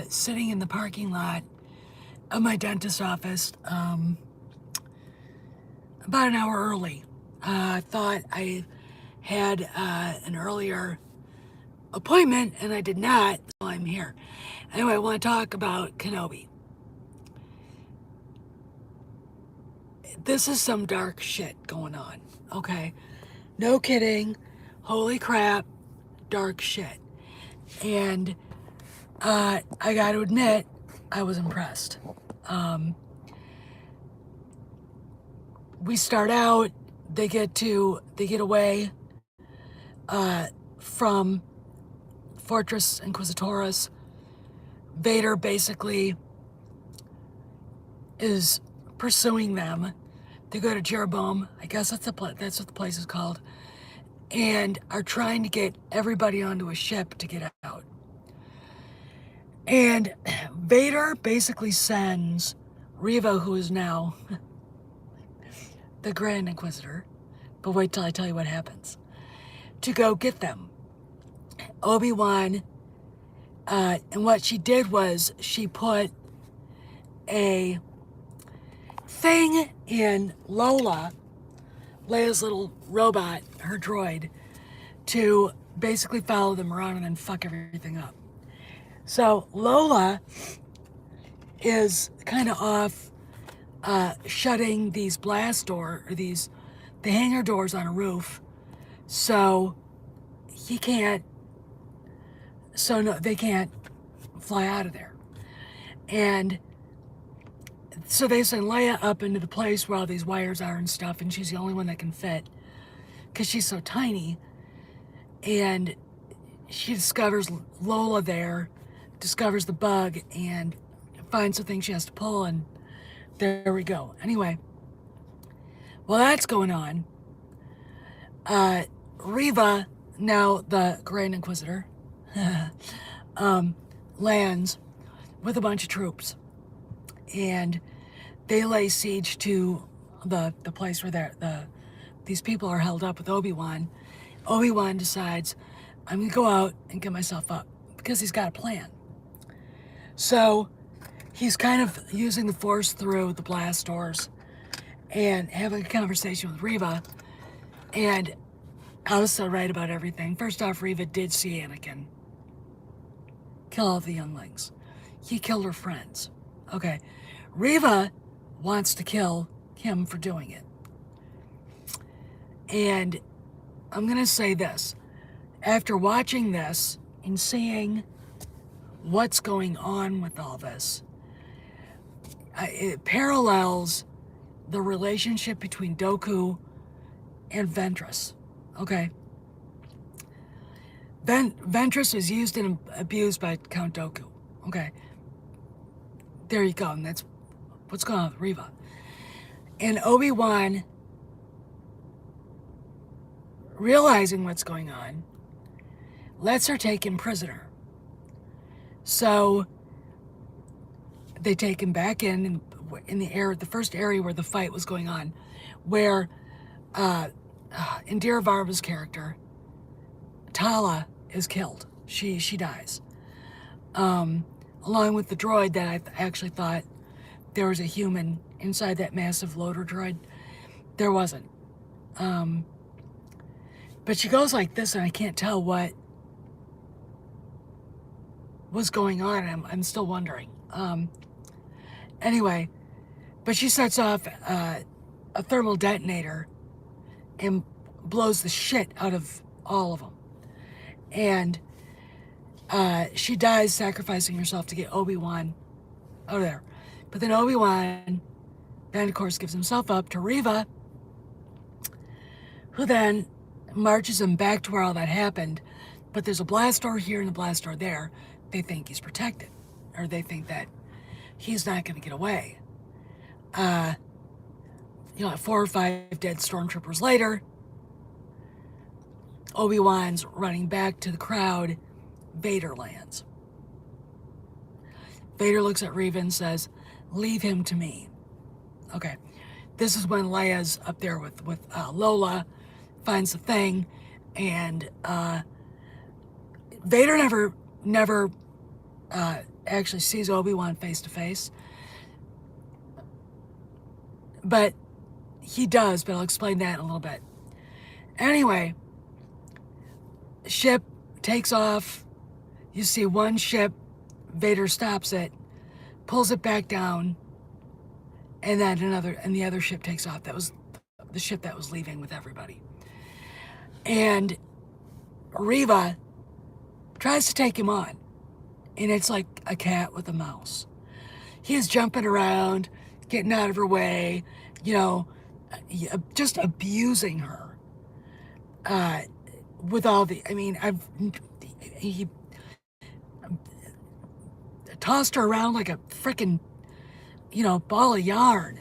sitting in the parking lot of my dentist office about an hour early. I thought I had an earlier appointment and I did not, so I'm here. Anyway, I want to talk about Kenobi. This is some dark shit going on, okay? No kidding. Holy crap, dark shit. And I got to admit, I was impressed. We start out, they get away from Fortress Inquisitoris. Vader basically is pursuing them. They go to Jeroboam, I guess that's what the place is called, and are trying to get everybody onto a ship to get out. And Vader basically sends Reva, who is now the Grand Inquisitor, but wait till I tell you what happens, to go get them. Obi-Wan, and what she did was she put a thing in Lola, Leia's little robot, her droid, to basically follow them around and then fuck everything up. So Lola is kind of off shutting these blast door, or the hangar doors on a roof, so they can't fly out of there. And so they send Leia up into the place where all these wires are and stuff, and she's the only one that can fit because she's so tiny. And she discovers Lola there, discovers the bug, and finds the thing she has to pull, and there we go. Anyway, while that's going on, Reva, now the Grand Inquisitor, lands with a bunch of troops, and they lay siege to the place where these people are held up with Obi-Wan. Obi-Wan decides, I'm gonna go out and get myself up, because he's got a plan. So he's kind of using the Force through the blast doors and having a conversation with Reva. And I was so right about everything. First off, Reva did see Anakin kill all the younglings. He killed her friends. Okay. Reva wants to kill him for doing it. And I'm going to say this. After watching this and seeing what's going on with all this, it parallels the relationship between Dooku and Ventress. Okay? Ventress is used and abused by Count Dooku. Okay? There you go. And that's what's going on with Reva. And Obi-Wan, realizing what's going on, lets her take him prisoner. So they take him back in the first area where the fight was going on, where Indira Varma's character, Tala, is killed. She dies. Along with the droid that I actually thought there was a human inside that massive loader droid. There wasn't. But she goes like this, and I can't tell what was going on. I'm still wondering. Anyway, but she sets off a thermal detonator and blows the shit out of all of them. And she dies sacrificing herself to get Obi-Wan out of there. But then Obi-Wan then, of course, gives himself up to Reva, who then marches him back to where all that happened. But there's a blast door here and a blast door there. They think he's protected, or they think that he's not going to get away. 4 or 5 dead stormtroopers later, Obi-Wan's running back to the crowd. Vader lands. Vader looks at Reva and says, "Leave him to me." Okay, this is when Leia's up there with Lola, finds the thing, and Vader never actually sees Obi-Wan face to face. But he does, but I'll explain that in a little bit. Anyway, ship takes off. You see one ship, Vader stops it, pulls it back down, and then the other ship takes off. That was the ship that was leaving with everybody. And Reva tries to take him on, and it's like a cat with a mouse. He is jumping around, getting out of her way, just abusing her. With all the, he tossed her around like a freaking, ball of yarn.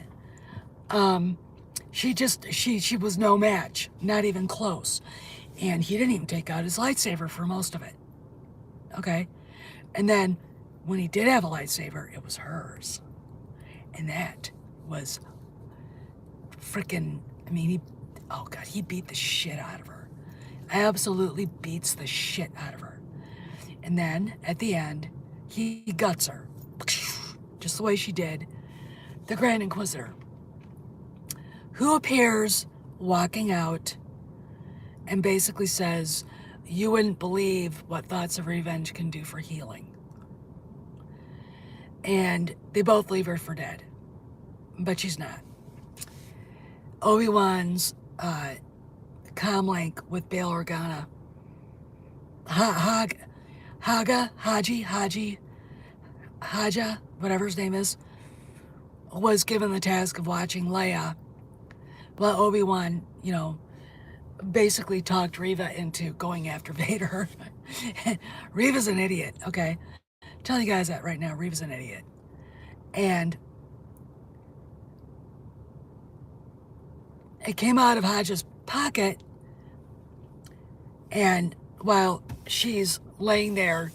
She was no match, not even close. And he didn't even take out his lightsaber for most of it. Okay? And then when he did have a lightsaber, it was hers. And that was freaking, he beat the shit out of her. Absolutely beats the shit out of her. And then at the end, he guts her. Just the way she did. The Grand Inquisitor, who appears walking out and basically says, "You wouldn't believe what thoughts of revenge can do for healing." And they both leave her for dead. But she's not. Obi-Wan's comlink with Bail Organa, Haja, whatever his name is, was given the task of watching Leia while Obi-Wan, basically talked Reva into going after Vader. Reva's an idiot, okay? I'm telling you guys that right now. Reva's an idiot. And it came out of Haja's pocket, and while she's laying there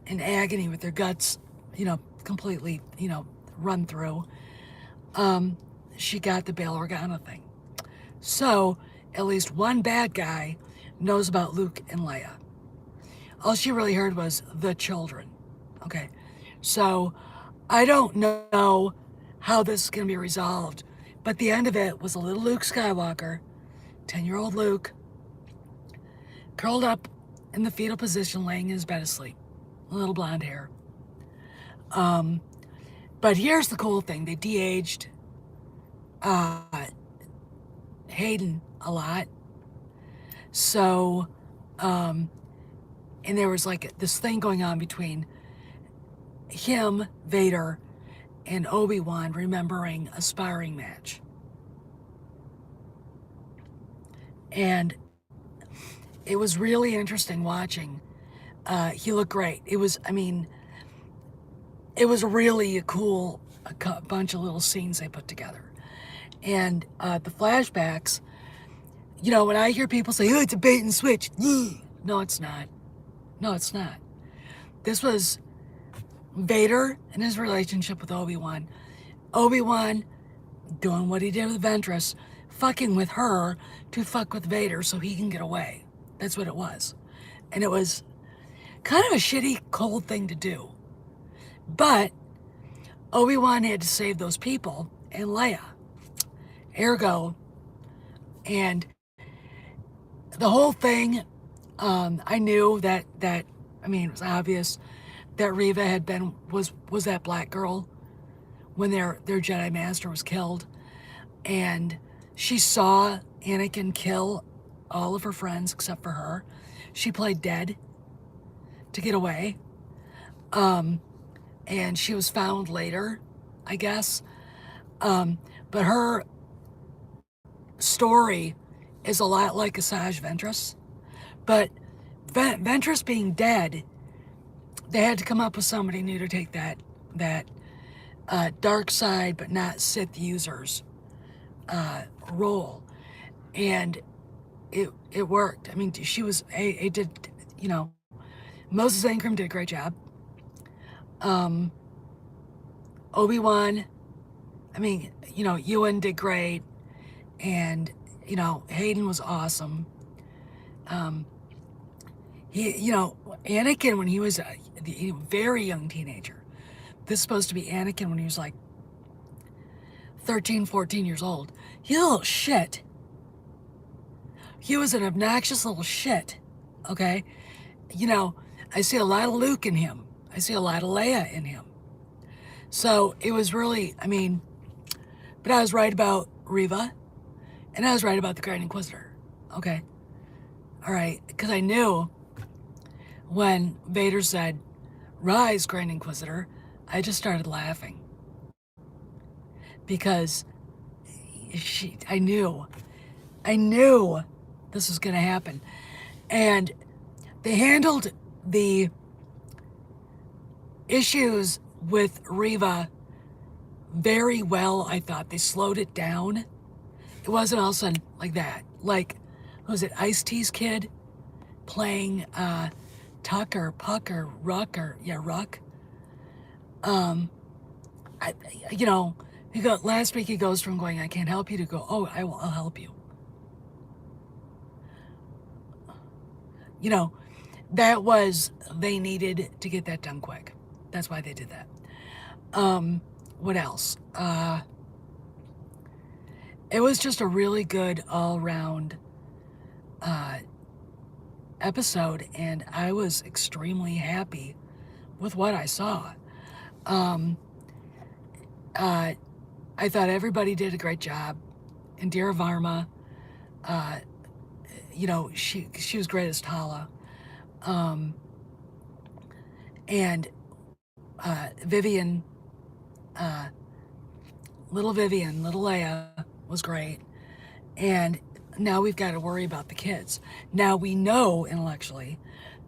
in agony with her guts, completely, run through, she got the Bail Organa thing. So at least one bad guy knows about Luke and Leia. All she really heard was the children. Okay, so I don't know how this is going to be resolved, but the end of it was a little Luke Skywalker, 10-year-old Luke, curled up in the fetal position, laying in his bed asleep, a little blonde hair. But here's the cool thing: they de-aged Hayden a lot. So, and there was like this thing going on between him, Vader, and Obi-Wan, remembering a sparring match. And it was really interesting watching. He looked great. It was really a cool bunch of little scenes they put together. And the flashbacks, when I hear people say, "Oh, it's a bait and switch," no, it's not. No, it's not. This was Vader and his relationship with Obi-Wan. Obi-Wan doing what he did with Ventress, fucking with her to fuck with Vader so he can get away. That's what it was. And it was kind of a shitty, cold thing to do. But Obi-Wan had to save those people and Leia. Ergo, and the whole thing, I knew that it was obvious that Reva was that black girl when their Jedi Master was killed. And she saw Anakin kill all of her friends except for her. She played dead to get away. And she was found later, I guess. But her story is a lot like Asajj Ventress. But Ventress being dead, they had to come up with somebody new to take that dark side but not Sith users role. And it worked. She was Moses Ingram did a great job. Obi-Wan, Ewan did great, and Hayden was awesome. Anakin, when he was the very young teenager. This is supposed to be Anakin when he was like 13, 14 years old. He's a little shit. He was an obnoxious little shit, okay? You know, I see a lot of Luke in him. I see a lot of Leia in him. So it was really, I mean, but I was right about Reva, and I was right about the Grand Inquisitor, okay? All right, because I knew when Vader said, "Rise, Grand Inquisitor," I just started laughing. Because I knew this was going to happen. And they handled the issues with Reva very well, I thought. They slowed it down. It wasn't all of a sudden like that. Like, was it Ice-T's kid playing Tuck or Puck or Ruck or, yeah, Ruck? You know, last week he goes from going, "I can't help you," to go, "Oh, I'll help you." You know, they needed to get that done quick. That's why they did that. What else? It was just a really good all-round episode, and I was extremely happy with what I saw. I thought everybody did a great job. Indira Varma, you know, she was great as Tala. And Vivian, little Leia was great. And now we've got to worry about the kids. Now we know intellectually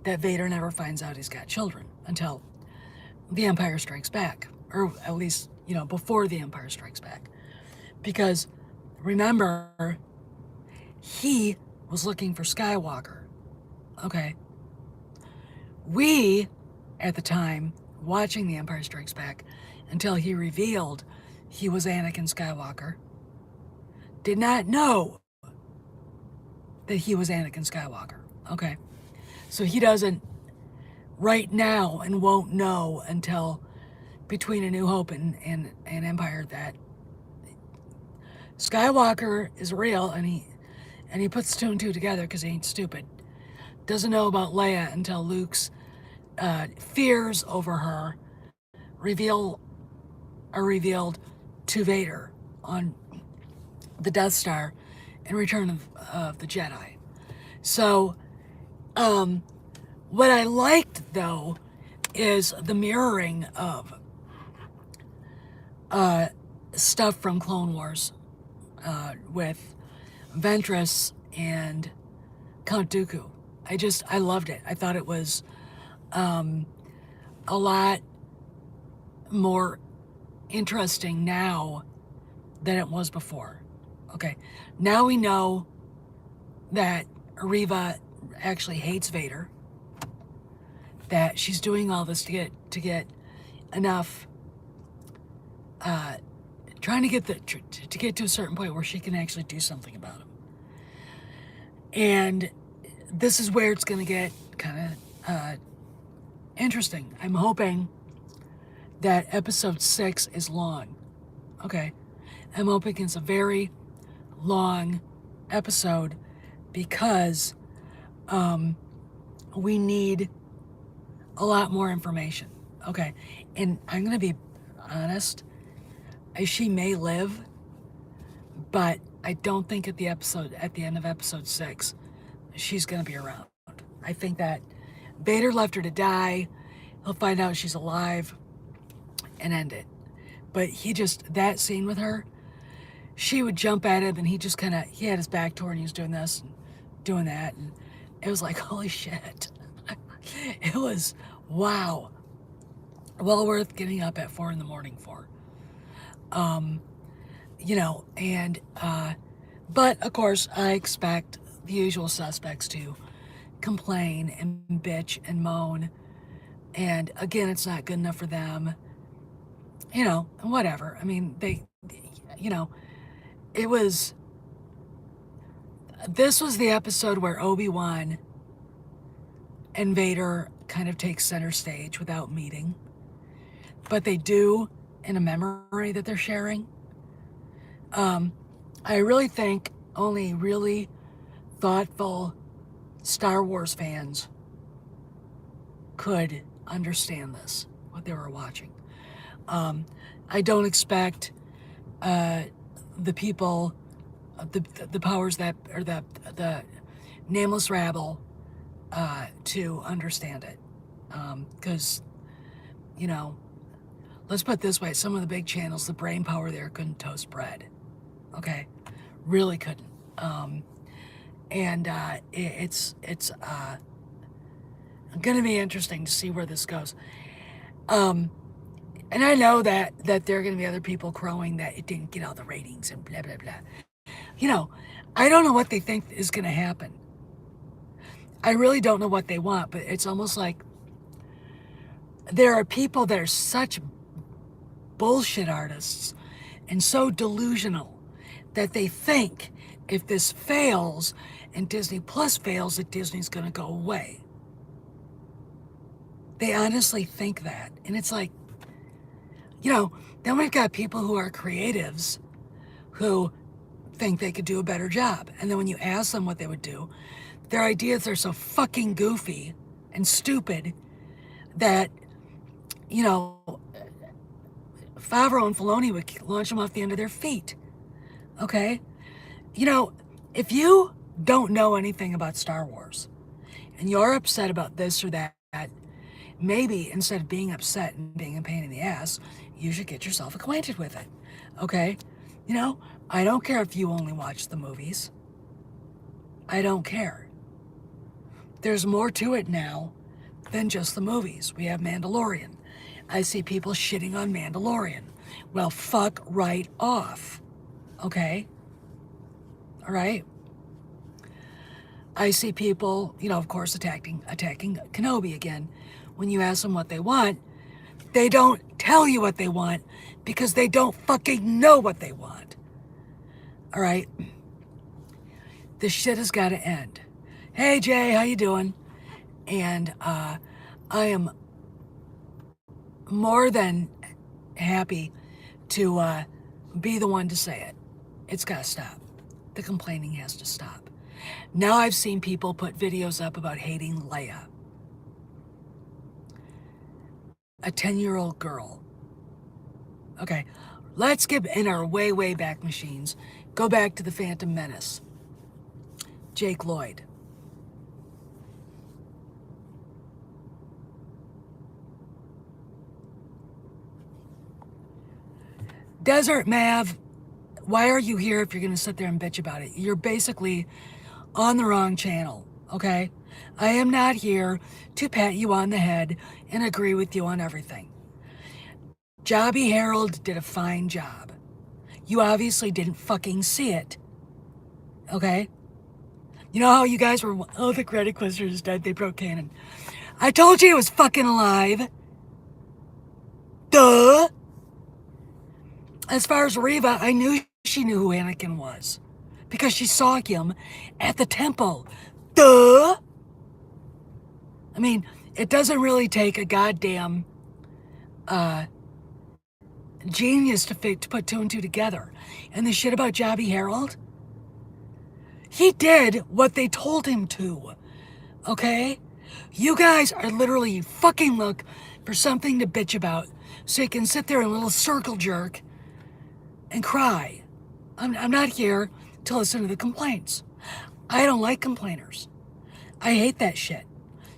that Vader never finds out he's got children until The Empire Strikes Back, or at least, you know, before The Empire Strikes Back. Because remember, he was looking for Skywalker. Okay. We, at the time, watching The Empire Strikes Back, until he revealed he was Anakin Skywalker, did not know that he was Anakin Skywalker. Okay. So he doesn't right now and won't know until between A New Hope and Empire that Skywalker is real, and he puts two and two together because he ain't stupid. Doesn't know about Leia until Luke's fears over her are revealed to Vader on the Death Star in Return of the Jedi. So, what I liked, though, is the mirroring of stuff from Clone Wars with Ventress and Count Dooku. I loved it. I thought it was a lot more interesting now than it was before. Okay, now we know that Reva actually hates Vader, that she's doing all this to get enough, trying to get to a certain point where she can actually do something about him. And this is where it's going to get kind of interesting. I'm hoping that episode 6 is long. Okay, I'm hoping it's a very long episode because we need a lot more information. Okay, and I'm going to be honest, she may live, but I don't think at the end of episode 6, she's going to be around. I think that Vader left her to die. He'll find out she's alive and end it. But that scene with her, she would jump at him and he had his back to her and he was doing this and doing that. And it was like, holy shit. It was, wow. Well worth getting up at 4 a.m. for. You know, and, but of course I expect the usual suspects to complain and bitch and moan. And again, it's not good enough for them. You know, whatever. I mean, this was the episode where Obi-Wan and Vader kind of take center stage without meeting, but they do in a memory that they're sharing. I really think only really thoughtful Star Wars fans could understand this, what they were watching. I don't expect the people, the powers that, or the nameless rabble, to understand it. Because, you know, let's put it this way, some of the big channels, the brain power there couldn't toast bread. Okay? Really couldn't. It's going to be interesting to see where this goes. And I know that there are going to be other people crowing that it didn't get all the ratings and blah, blah, blah. You know, I don't know what they think is going to happen. I really don't know what they want, but it's almost like there are people that are such bullshit artists and so delusional that they think if this fails and Disney Plus fails, that Disney's going to go away. They honestly think that. And it's like, you know, then we've got people who are creatives who think they could do a better job. And then when you ask them what they would do, their ideas are so fucking goofy and stupid that, you know, Favreau and Filoni would launch them off the end of their feet. Okay? You know, if you don't know anything about Star Wars and you're upset about this or that, maybe instead of being upset and being a pain in the ass, you should get yourself acquainted with it. Okay? You know, I don't care if you only watch the movies. I don't care. There's more to it now than just the movies. We have Mandalorian. I see people shitting on Mandalorian. Well, fuck right off. Okay? All right? I see people, you know, of course, attacking Kenobi again. When you ask them what they want, they don't tell you what they want because they don't fucking know what they want. All right? This shit has got to end. Hey, Jay, how you doing? And I am more than happy to be the one to say it. It's got to stop. The complaining has to stop. Now I've seen people put videos up about hating Leia. A 10-year-old girl. Okay, let's get in our way, way back machines. Go back to the Phantom Menace. Jake Lloyd. Desert Mav, why are you here if you're going to sit there and bitch about it? You're basically on the wrong channel, okay? I am not here to pat you on the head and agree with you on everything. Jobby Harold did a fine job. You obviously didn't fucking see it, okay? You know how you guys were, oh, the Grand Inquisitor is dead, they broke canon. I told you he was fucking alive. Duh. As far as Reva, I knew she knew who Anakin was because she saw him at the temple. Duh. I mean, it doesn't really take a goddamn genius to put two and two together. And the shit about Jobby Harold, he did what they told him to. Okay? You guys are literally fucking look for something to bitch about so you can sit there in a little circle jerk and cry. I'm not here to listen to the complaints. I don't like complainers. I hate that shit.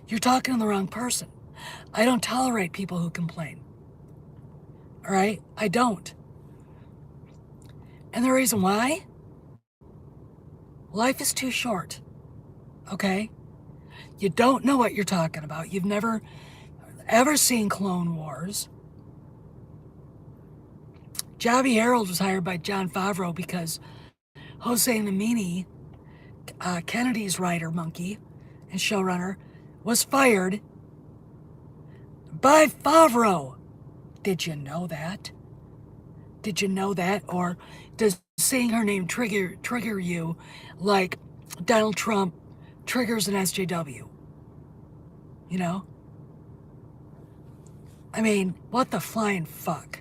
You're talking to the wrong person. I don't tolerate people who complain. All right? I don't. And the reason why? Life is too short. Okay? You don't know what you're talking about. You've never ever seen Clone Wars. Jobby Harold was hired by Jon Favreau because Jose Namini, Kennedy's writer monkey and showrunner, was fired by Favreau. Did you know that? Did you know that? Or does seeing her name trigger you like Donald Trump triggers an SJW? You know? I mean, what the flying fuck?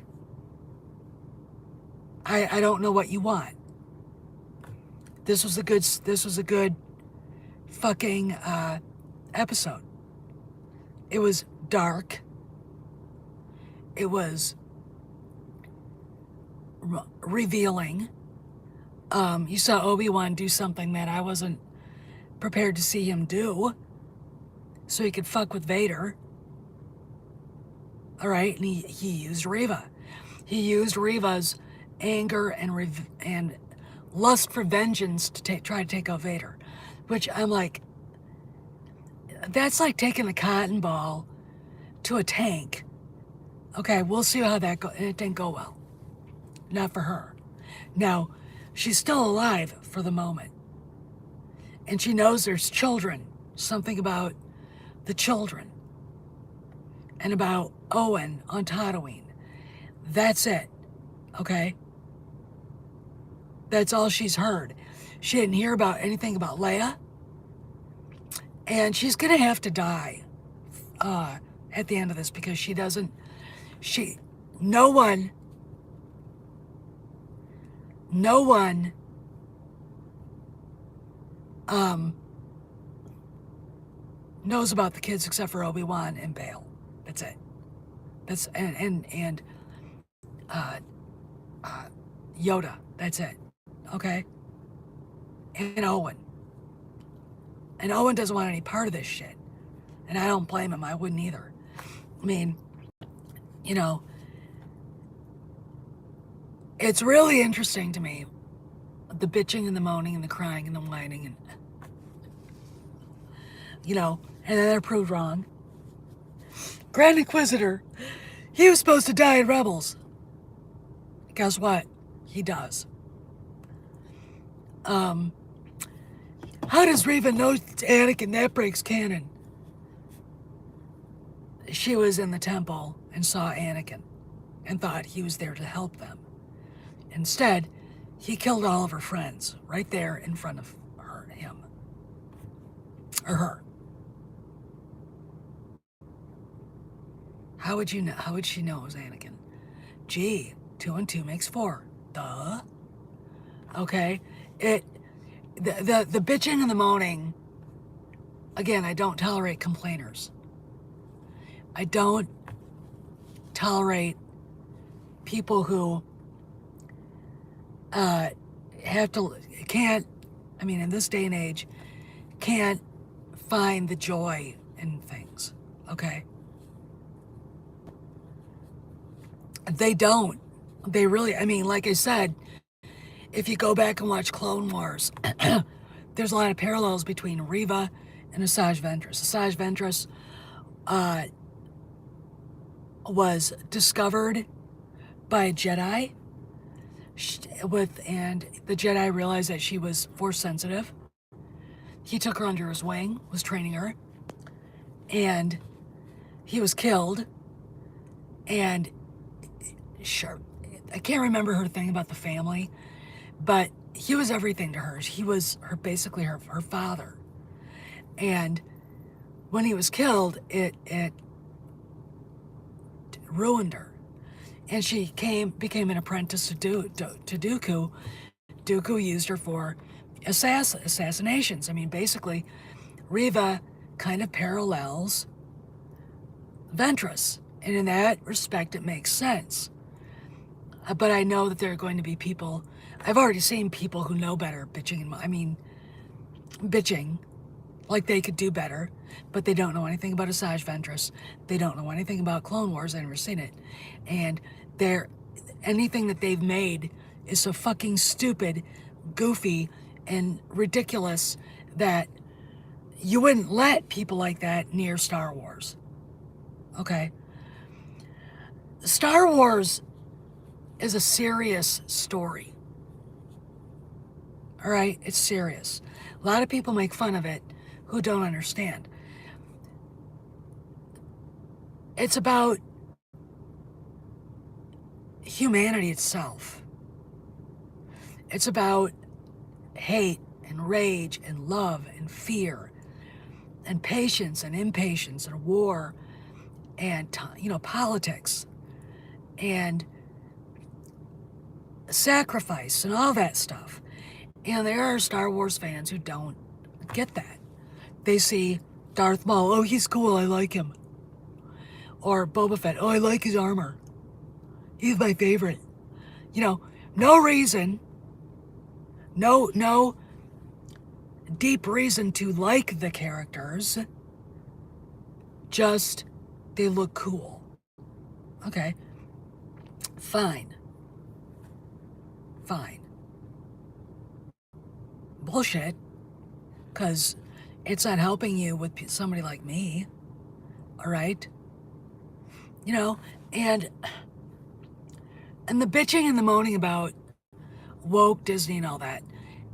I don't know what you want. This was a good fucking episode. It was dark. It was revealing. You saw Obi-Wan do something that I wasn't prepared to see him do, so he could fuck with Vader. All right, and he used Reva. He used Reva's anger and lust for vengeance to try to take out Vader, which I'm like, that's like taking a cotton ball to a tank. Okay, we'll see how that goes. It didn't go well. Not for her. Now, she's still alive for the moment. And she knows there's children. Something about the children. And about Owen on Tatooine. That's it. Okay? That's all she's heard. She didn't hear about anything about Leia. And she's going to have to die at the end of this because no one knows about the kids except for Obi-Wan and Bail. That's it. That's and Yoda. That's it. Okay? And Owen. And Owen doesn't want any part of this shit. And I don't blame him. I wouldn't either. I mean, you know, it's really interesting to me, the bitching and the moaning and the crying and the whining and, you know, and then they're proved wrong. Grand Inquisitor, he was supposed to die in Rebels. Guess what? He does. How does Reva know it's Anakin? That breaks canon. She was in the temple and saw Anakin and thought he was there to help them. Instead, he killed all of her friends right there in front of him. Or her. How would she know it was Anakin? Gee, 2 and 2 makes 4. Duh. Okay? The bitching and the moaning, again, I don't tolerate complainers. I don't tolerate people who in this day and age, can't find the joy in things, okay? They don't. They really, like I said, if you go back and watch Clone Wars, there's a lot of parallels between Reva and Asajj Ventress. Asajj Ventress was discovered by a Jedi and the Jedi realized that she was Force sensitive. He took her under his wing, was training her, and he was killed. And sure, I can't remember her thing about the family, but he was everything to her. He was basically her father. And when he was killed, it ruined her. And she became an apprentice to Dooku. Dooku used her for assassinations. Basically, Reva kind of parallels Ventress. And in that respect, it makes sense. But I know that there are going to be people, I've already seen people who know better bitching, bitching like they could do better, but they don't know anything about Asajj Ventress. They don't know anything about Clone Wars. I've never seen it. And anything that they've made is so fucking stupid, goofy, and ridiculous that you wouldn't let people like that near Star Wars. Okay? Star Wars is a serious story. All right? It's serious. A lot of people make fun of it who don't understand. It's about humanity itself. It's about hate and rage and love and fear and patience and impatience and war and, politics and sacrifice and all that stuff. And there are Star Wars fans who don't get that. They see Darth Maul, oh, he's cool, I like him. Or Boba Fett, oh, I like his armor. He's my favorite. No reason, no deep reason to like the characters. Just, they look cool. Okay. Fine. Bullshit. Because it's not helping you with somebody like me. Alright? And the bitching and the moaning about woke Disney and all that.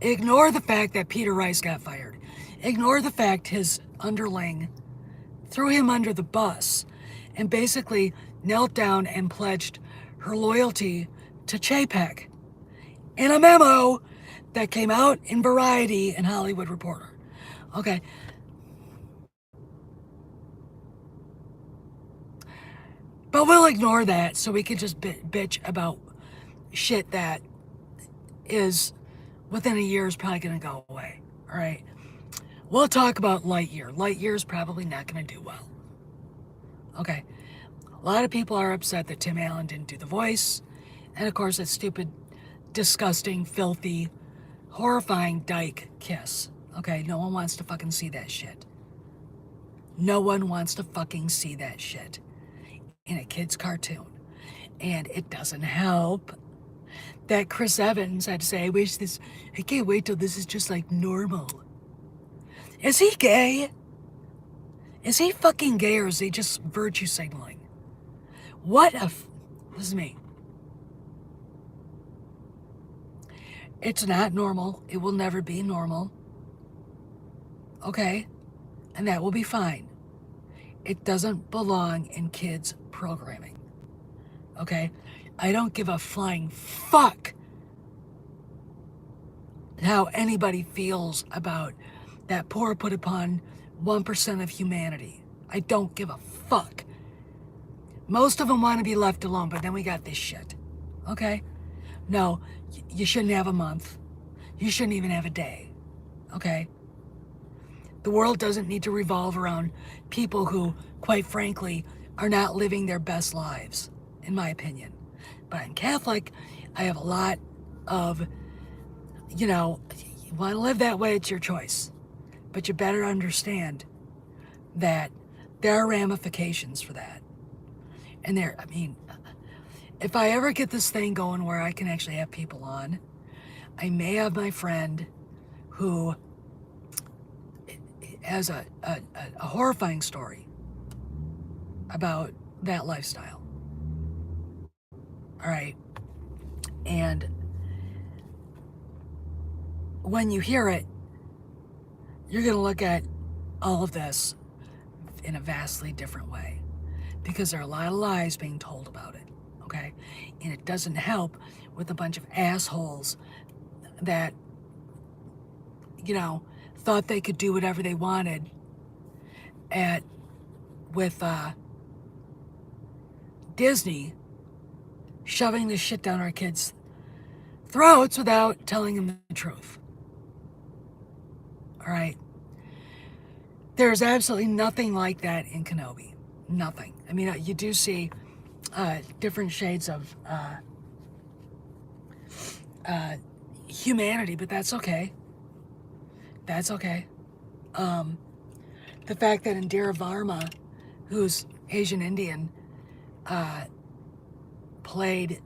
Ignore the fact that Peter Rice got fired. Ignore the fact his underling threw him under the bus and basically knelt down and pledged her loyalty to Chapek in a memo that came out in Variety and Hollywood Reporter. Okay. But we'll ignore that so we can just bitch about shit that is within a year is probably going to go away. All right. We'll talk about Lightyear. Lightyear is probably not going to do well. Okay. A lot of people are upset that Tim Allen didn't do the voice. And of course, that stupid, disgusting, filthy, horrifying dyke kiss. Okay. No one wants to fucking see that shit. No one wants to fucking see that shit in a kid's cartoon. And it doesn't help that Chris Evans had to say, I can't wait till this is just like normal. Is he gay? Is he fucking gay, or is he just virtue signaling? This is me. It's not normal. It will never be normal. Okay? And that will be fine. It doesn't belong in kids' programming. Okay? I don't give a flying fuck how anybody feels about that poor put upon 1% of humanity. I don't give a fuck. Most of them want to be left alone, but then we got this shit. Okay? No, you shouldn't have a month. You shouldn't even have a day. Okay? The world doesn't need to revolve around people who, quite frankly, are not living their best lives, in my opinion. But I'm Catholic. I have a lot of, you want to live that way, it's your choice. But you better understand that there are ramifications for that. And if I ever get this thing going where I can actually have people on, I may have my friend who has a horrifying story about that lifestyle. All right. And when you hear it, you're going to look at all of this in a vastly different way, because there are a lot of lies being told about it. Okay. And it doesn't help with a bunch of assholes that, thought they could do whatever they wanted with Disney shoving this shit down our kids' throats without telling them the truth. All right. There's absolutely nothing like that in Kenobi. Nothing. You do see different shades of humanity, but that's okay. That's okay. The fact that Indira Varma, who's Asian Indian, played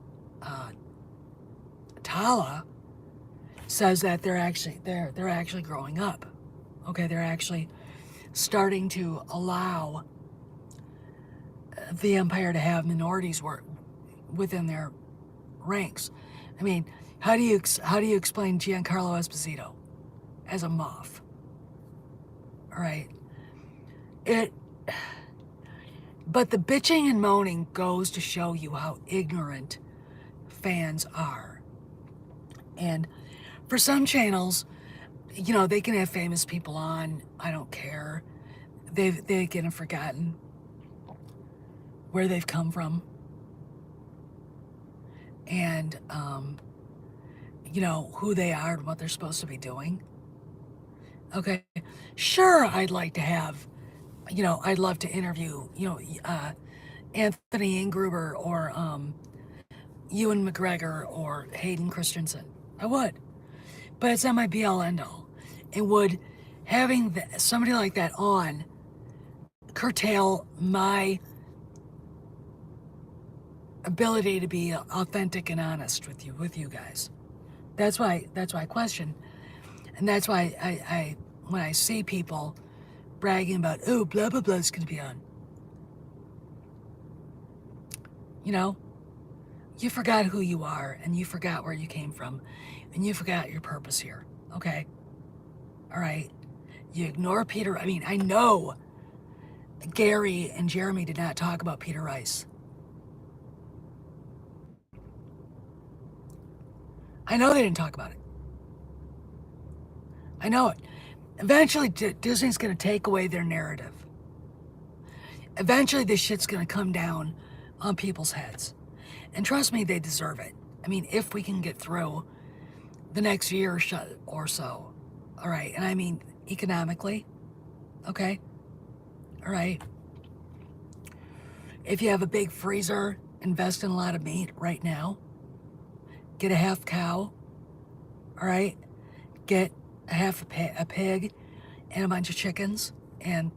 Tala, says that they're actually growing up. Okay, they're actually starting to allow the Empire to have minorities work within their ranks. How do you explain Giancarlo Esposito as a Moff? All right. But the bitching and moaning goes to show you how ignorant fans are. And for some channels, they can have famous people on. I don't care. They're getting forgotten. where they've come from, and you know, who they are and what they're supposed to be doing. Okay, sure, I'd like to have, you know, I'd love to interview, you know, Anthony Ingruber or Ewan McGregor or Hayden Christensen. I would, but it's not my be all end all. And would having somebody like that on curtail my ability to be authentic and honest with you guys? That's why I question, and that's why I when I see people bragging about, oh, blah blah blah is going to be on, you know, you forgot who you are, and you forgot where you came from, and you forgot your purpose here. Okay, all right. You ignore Peter. I mean, I know Gary and Jeremy did not talk about Peter Rice. I know they didn't talk about it. I know it. Eventually, Disney's going to take away their narrative. Eventually, this shit's going to come down on people's heads. And trust me, they deserve it. I mean, if we can get through the next year or so. All right. And I mean, economically. Okay. All right. If you have a big freezer, invest in a lot of meat right now. Get a half cow. All right. Get a half a pig and a bunch of chickens and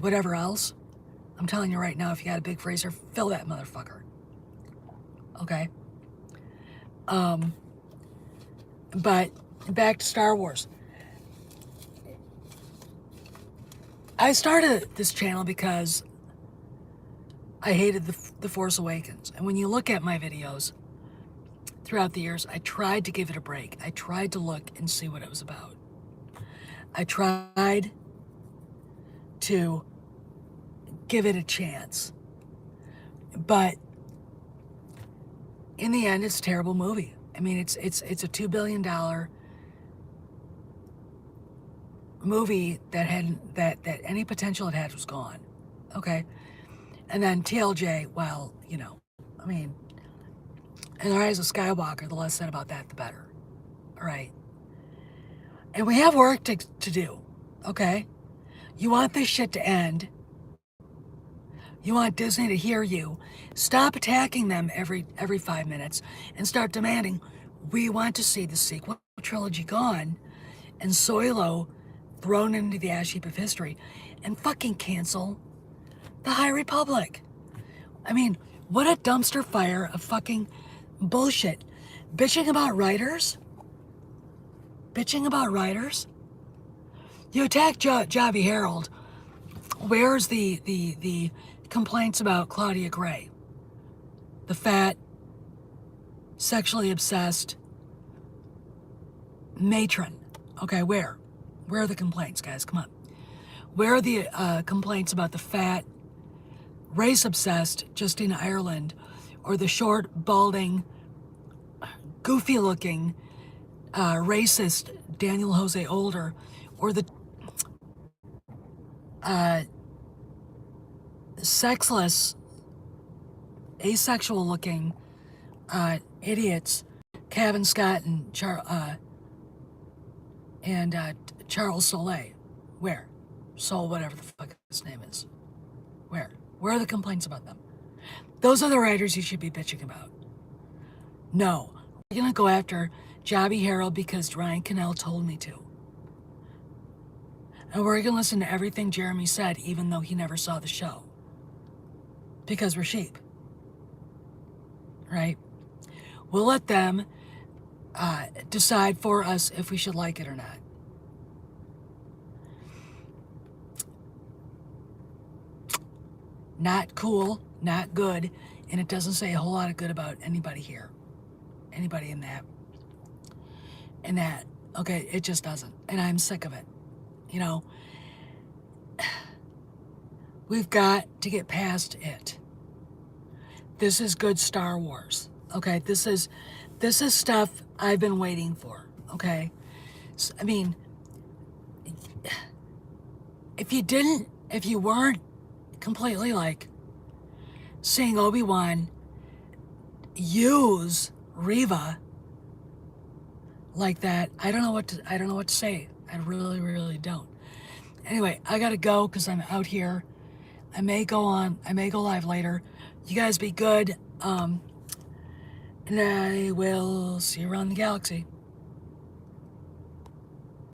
whatever else. I'm telling you right now, if you got a big freezer, fill that motherfucker. Okay? But back to Star Wars. I started this channel because I hated the Force Awakens. And when you look at my videos throughout the years, I tried to give it a break. I tried to look and see what it was about. I tried to give it a chance. But in the end, it's a terrible movie. I mean, it's a $2 billion movie that any potential it had was gone. Okay? And then TLJ, well, you know, I mean, in the Rise of Skywalker, the less said about that, the better. All right? And we have work to do. Okay? You want this shit to end. You want Disney to hear you. Stop attacking them every 5 minutes and start demanding, we want to see the sequel trilogy gone and Solo thrown into the ash heap of history, and fucking cancel the High Republic. I mean, what a dumpster fire of fucking bullshit. Bitching about writers? Bitching about writers? You attack Javi Harold. Where's the complaints about Claudia Gray? The fat, sexually obsessed matron. Okay, where? Where are the complaints, guys? Come on. Where are the complaints about the fat, race-obsessed Justina Ireland, or the short, balding, goofy-looking, racist Daniel Jose Older, or the sexless, asexual-looking idiots, Kevin Scott and Charles Soule? Where? Soul, whatever the fuck his name is. Where? Where are the complaints about them? Those are the writers you should be bitching about. No. We're going to go after Javi Harold because Ryan Cannell told me to. And we're going to listen to everything Jeremy said, even though he never saw the show. Because we're sheep. Right? We'll let them decide for us if we should like it or not. Not cool, not good, and it doesn't say a whole lot of good about anybody here. Anybody in that. Okay, it just doesn't. And I'm sick of it. You know, we've got to get past it. This is good Star Wars. Okay, this is stuff I've been waiting for. Okay, so, I mean, if you weren't completely like seeing Obi-Wan use Reva like that, I don't know what to say. I really, really don't. Anyway, I gotta go because I'm out here. I may go live later. You guys be good. And I will see you around the galaxy.